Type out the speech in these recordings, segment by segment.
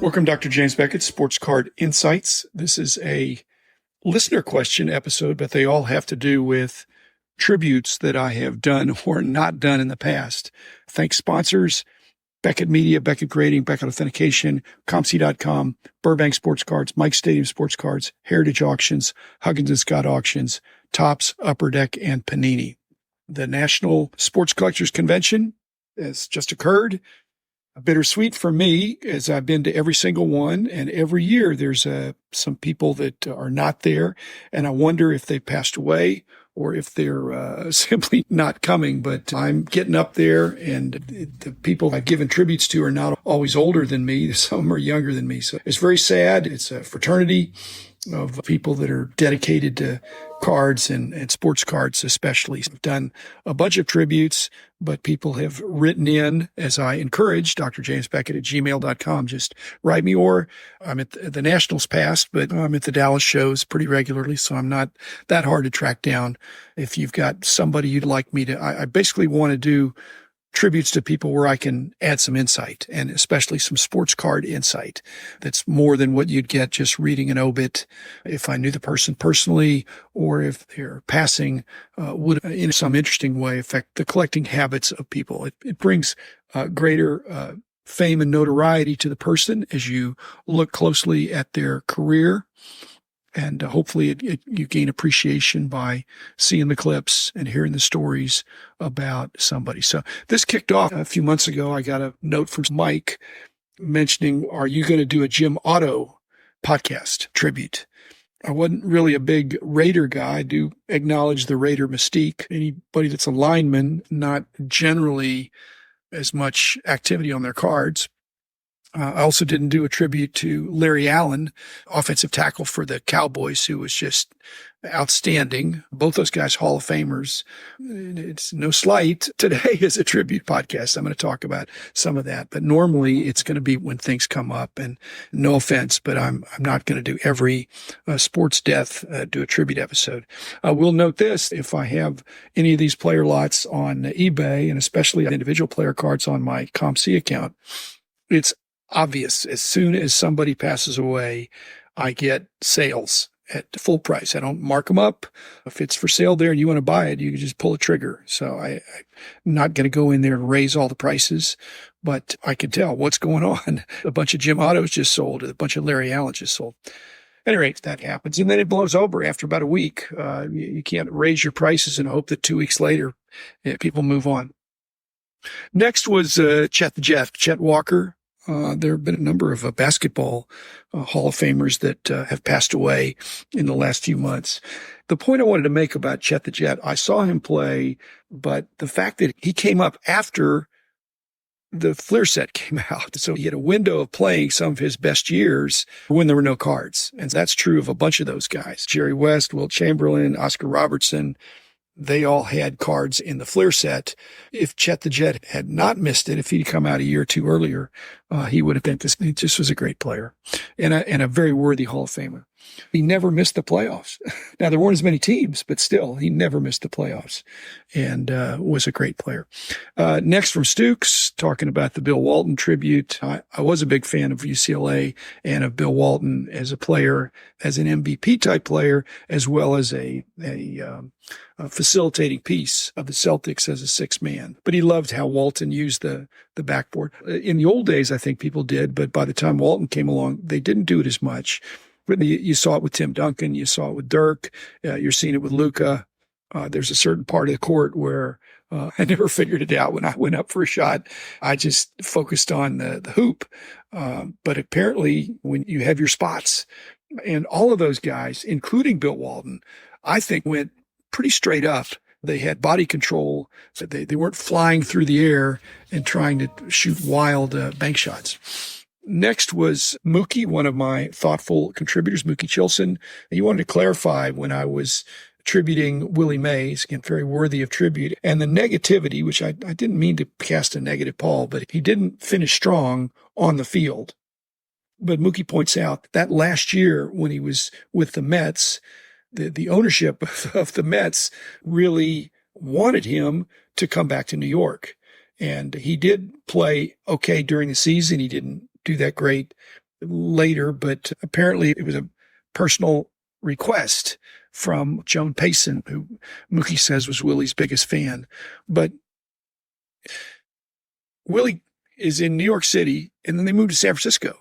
Welcome, Dr. James Beckett, Sports Card Insights. This is a listener question episode, but they all have to do with tributes that I have done or not done in the past. Thanks sponsors, Beckett Media, Beckett Grading, Beckett Authentication, ComC.com, Burbank Sports Cards, Mike Stadium Sports Cards, Heritage Auctions, Huggins & Scott Auctions, Topps, Upper Deck, and Panini. The National Sports Collectors Convention has just occurred. Bittersweet for me, as I've been to every single one, and every year there's some people that are not there, and I wonder if they passed away or if they're simply not coming. But I'm getting up there, and the people I've given tributes to are not always older than me. Some are younger than me. So it's very sad. It's a fraternity of people that are dedicated to cards and sports cards especially. I've done a bunch of tributes, but people have written in, as I encourage, drjamesbeckett@gmail.com. Just write me, or I'm at the Nationals past, but I'm at the Dallas shows pretty regularly, so I'm not that hard to track down. If you've got somebody you'd like me to, I basically want to do tributes to people where I can add some insight, and especially some sports card insight that's more than what you'd get just reading an obit. If I knew the person personally, or if their passing would in some interesting way affect the collecting habits of people. It brings greater fame and notoriety to the person as you look closely at their career. And hopefully you gain appreciation by seeing the clips and hearing the stories about somebody. So this kicked off a few months ago. I got a note from Mike mentioning, are you going to do a Jim Otto podcast tribute? I wasn't really a big Raider guy. I do acknowledge the Raider mystique. Anybody that's a lineman, not generally as much activity on their cards. I also didn't do a tribute to Larry Allen, offensive tackle for the Cowboys, who was just outstanding. Both those guys, Hall of Famers. It's no slight. Today is a tribute podcast. I'm going to talk about some of that, but normally it's going to be when things come up. And no offense, but I'm not going to do every sports death, do a tribute episode. I will note this: if I have any of these player lots on eBay, and especially individual player cards on my ComC account, it's obvious. As soon as somebody passes away, I get sales at full price. I don't mark them up. If it's for sale there and you want to buy it, you can just pull a trigger. So I'm not going to go in there and raise all the prices, but I can tell what's going on. A bunch of Jim Otto's just sold, a bunch of Larry Allen just sold. At any rate, that happens. And then it blows over after about a week. You can't raise your prices and hope that 2 weeks later people move on. Next was Chet Walker. There have been a number of basketball Hall of Famers that have passed away in the last few months. The point I wanted to make about Chet the Jet, I saw him play, but the fact that he came up after the Fleer set came out. So he had a window of playing some of his best years when there were no cards. And that's true of a bunch of those guys. Jerry West, Wilt Chamberlain, Oscar Robertson. They all had cards in the Fleer set. If Chet the Jet had not missed it, if he'd come out a year or two earlier, he would have been this. He just was a great player and a very worthy Hall of Famer. He never missed the playoffs. Now, there weren't as many teams, but still, he never missed the playoffs and was a great player. Next from Stukes, talking about the Bill Walton tribute. I was a big fan of UCLA and of Bill Walton as a player, as an MVP type player, as well as a facilitating piece of the Celtics as a sixth man. But he loved how Walton used the backboard. In the old days, I think people did, but by the time Walton came along, they didn't do it as much. You saw it with Tim Duncan. You saw it with Dirk. You're seeing it with Luka. There's a certain part of the court where I never figured it out when I went up for a shot. I just focused on the hoop. But apparently when you have your spots, and all of those guys, including Bill Walton, I think went pretty straight up. They had body control. So they weren't flying through the air and trying to shoot wild bank shots. Next was Mookie, one of my thoughtful contributors, Mookie Chilson. He wanted to clarify when I was attributing Willie Mays, again, very worthy of tribute, and the negativity, which I didn't mean to cast a negative pall, but he didn't finish strong on the field. But Mookie points out that last year when he was with the Mets, the ownership of the Mets really wanted him to come back to New York. And he did play okay during the season. He didn't do that great later, but apparently it was a personal request from Joan Payson, who Mookie says was Willie's biggest fan. But Willie is in New York City, and then they moved to San Francisco.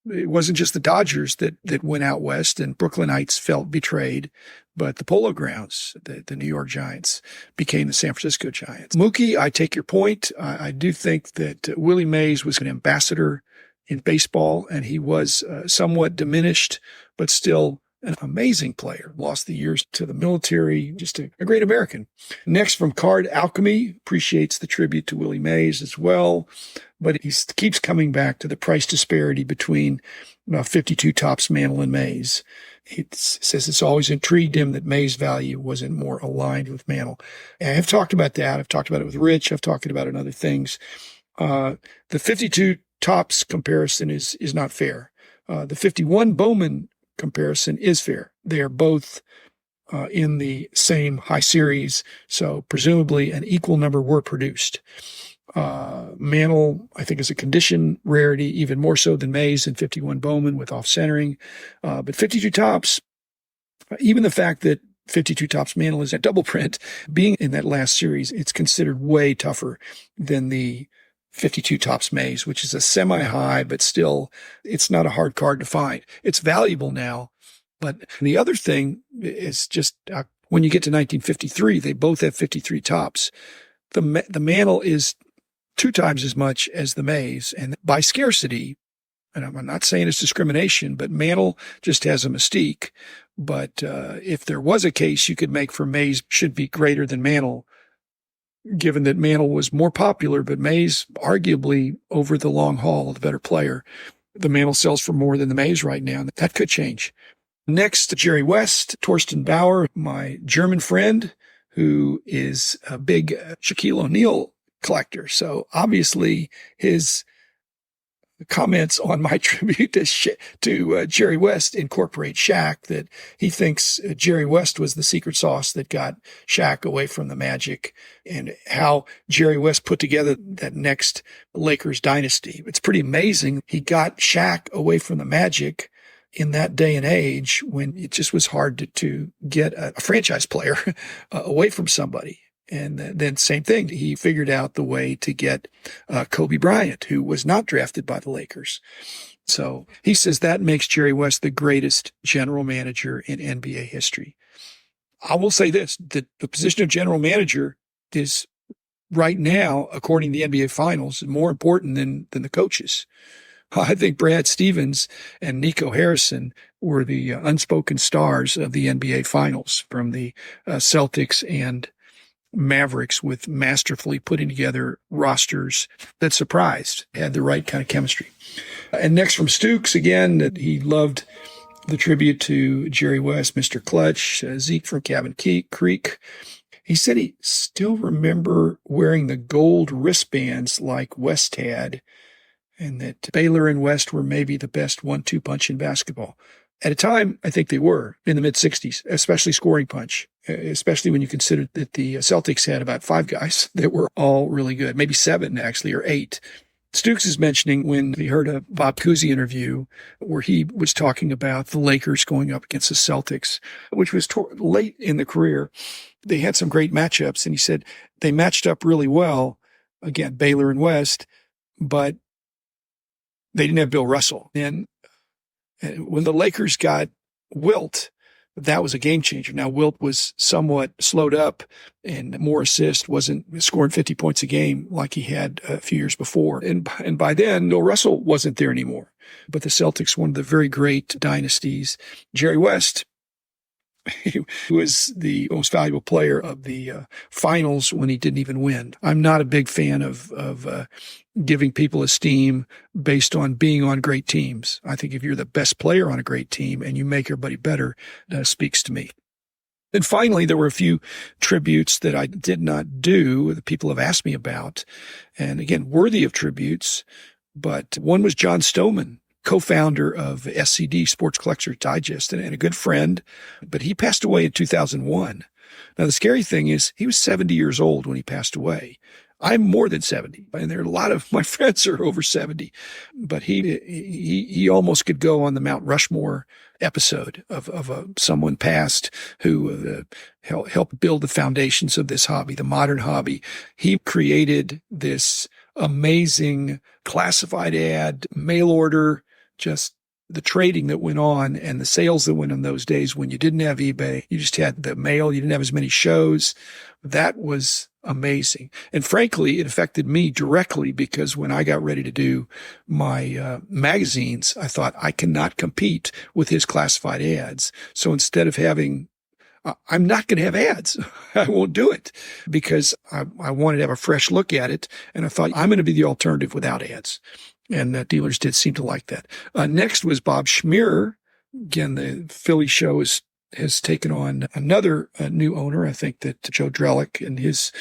It wasn't just the Dodgers that went out west and Brooklynites felt betrayed, but the Polo Grounds, the New York Giants, became the San Francisco Giants. Mookie, I take your point. I do think that Willie Mays was an ambassador in baseball, and he was somewhat diminished, but still an amazing player. Lost the years to the military, just a great American. Next from Card Alchemy, appreciates the tribute to Willie Mays as well, but he keeps coming back to the price disparity between 52 Topps, Mantle, and Mays. He says it's always intrigued him that Mays' value wasn't more aligned with Mantle. And I've talked about that. I've talked about it with Rich. I've talked about it in other things. The 52 Topps comparison is not fair. The 51 Bowman comparison is fair. They are both in the same high series, so presumably an equal number were produced. Mantle, I think, is a condition rarity, even more so than Mays and 51 Bowman with off-centering. But 52 Topps, even the fact that 52 Topps Mantle is a double print, being in that last series, it's considered way tougher than the 52 Topps Mays, which is a semi-high, but still, it's not a hard card to find. It's valuable now. But the other thing is just when you get to 1953, they both have 53 Topps. The Mantle is 2 times as much as the Mays. And by scarcity, and I'm not saying it's discrimination, but Mantle just has a mystique. But if there was a case you could make for Mays should be greater than Mantle, given that Mantle was more popular, but Mays arguably over the long haul, the better player. The Mantle sells for more than the Mays right now. That could change. Next, Jerry West, Torsten Bauer, my German friend, who is a big Shaquille O'Neal collector. So obviously his comments on my tribute to Jerry West incorporate Shaq, that he thinks Jerry West was the secret sauce that got Shaq away from the Magic, and how Jerry West put together that next Lakers dynasty. It's pretty amazing. He got Shaq away from the Magic in that day and age when it just was hard to get a franchise player away from somebody. And then same thing, he figured out the way to get Kobe Bryant, who was not drafted by the Lakers. So he says that makes Jerry West the greatest general manager in NBA history. I will say this, that the position of general manager is right now, according to the NBA Finals, more important than the coaches. I think Brad Stevens and Nico Harrison were the unspoken stars of the NBA Finals from the Celtics and Mavericks, with masterfully putting together rosters that surprised, had the right kind of chemistry. And next from Stooks, again, that he loved the tribute to Jerry West, Mr. Clutch, Zeke from Cabin Creek. He said he still remember wearing the gold wristbands like West had, and that Baylor and West were maybe the best 1-2 punch in basketball. At a time, I think they were in the mid-'60s, especially scoring punch, especially when you consider that the Celtics had about 5 guys that were all really good, maybe 7 actually, or 8. Stooks is mentioning when he heard a Bob Cousy interview where he was talking about the Lakers going up against the Celtics, which was late in the career. They had some great matchups, and he said they matched up really well, again, Baylor and West, but they didn't have Bill Russell. And when the Lakers got Wilt, that was a game changer. Now, Wilt was somewhat slowed up and more assists, wasn't scoring 50 points a game like he had a few years before. And by then, Bill Russell wasn't there anymore. But the Celtics, one of the very great dynasties. Jerry West, he was the most valuable player of the finals when he didn't even win. I'm not a big fan of giving people esteem based on being on great teams. I think if you're the best player on a great team and you make everybody better, that speaks to me. And finally, there were a few tributes that I did not do that people have asked me about. And again, worthy of tributes. But one was John Stommen, co-founder of SCD, Sports Collectors Digest, and a good friend. But he passed away in 2001. Now, the scary thing is he was 70 years old when he passed away. I'm more than 70, and there are a lot of my friends are over 70, but he almost could go on the Mount Rushmore episode of someone past who helped build the foundations of this hobby, the modern hobby. He created this amazing classified ad, mail order, just the trading that went on and the sales that went on those days when you didn't have eBay. You just had the mail. You didn't have as many shows. That was amazing. And frankly, it affected me directly because when I got ready to do my magazines, I thought I cannot compete with his classified ads. So instead of having I'm not going to have ads. I won't do it because I wanted to have a fresh look at it. And I thought I'm going to be the alternative without ads. And dealers did seem to like that. Next was Bob Schmeirer. Again, the Philly show has taken on another new owner. I think that Joe Drellick and his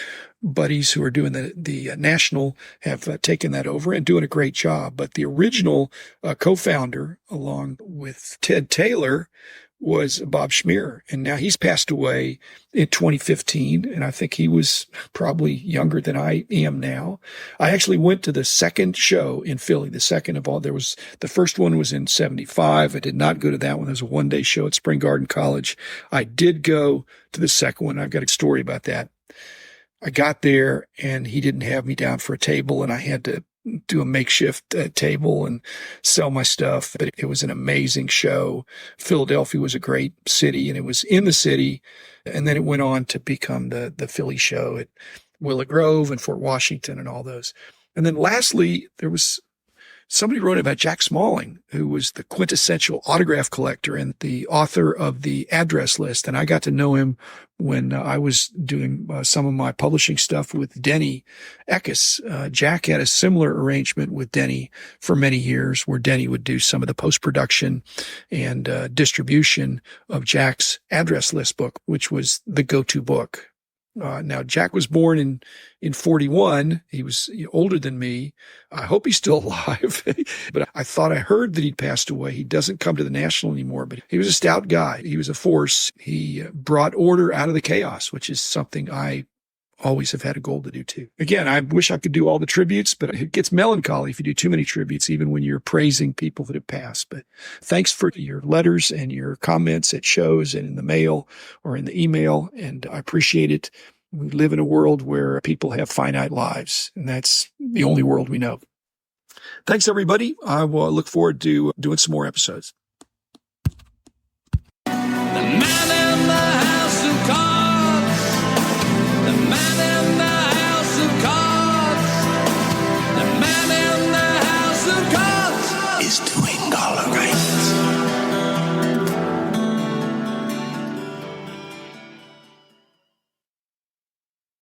buddies who are doing the national have taken that over and doing a great job. But the original co-founder, along with Ted Taylor, was Bob Schmeirer. And now he's passed away in 2015. And I think he was probably younger than I am now. I actually went to the second show in Philly, the second of all. The first one was in 75. I did not go to that one. It was a one-day show at Spring Garden College. I did go to the second one. I've got a story about that. I got there and he didn't have me down for a table and I had to do a makeshift table and sell my stuff. But it was an amazing show. Philadelphia was a great city and it was in the city. And then it went on to become the Philly show at Willow Grove and Fort Washington and all those. And then lastly, there was somebody wrote about Jack Smalling, who was the quintessential autograph collector and the author of the address list. And I got to know him when I was doing some of my publishing stuff with Denny Eckes. Jack had a similar arrangement with Denny for many years where Denny would do some of the post-production and distribution of Jack's address list book, which was the go-to book. Now, Jack was born in 41. He was older than me. I hope he's still alive. But I thought I heard that he'd passed away. He doesn't come to the National anymore, but he was a stout guy. He was a force. He brought order out of the chaos, which is something I always have had a goal to do too. Again, I wish I could do all the tributes, but it gets melancholy if you do too many tributes, even when you're praising people that have passed. But thanks for your letters and your comments at shows and in the mail or in the email. And I appreciate it. We live in a world where people have finite lives, and that's the only world we know. Thanks, everybody. I will look forward to doing some more episodes.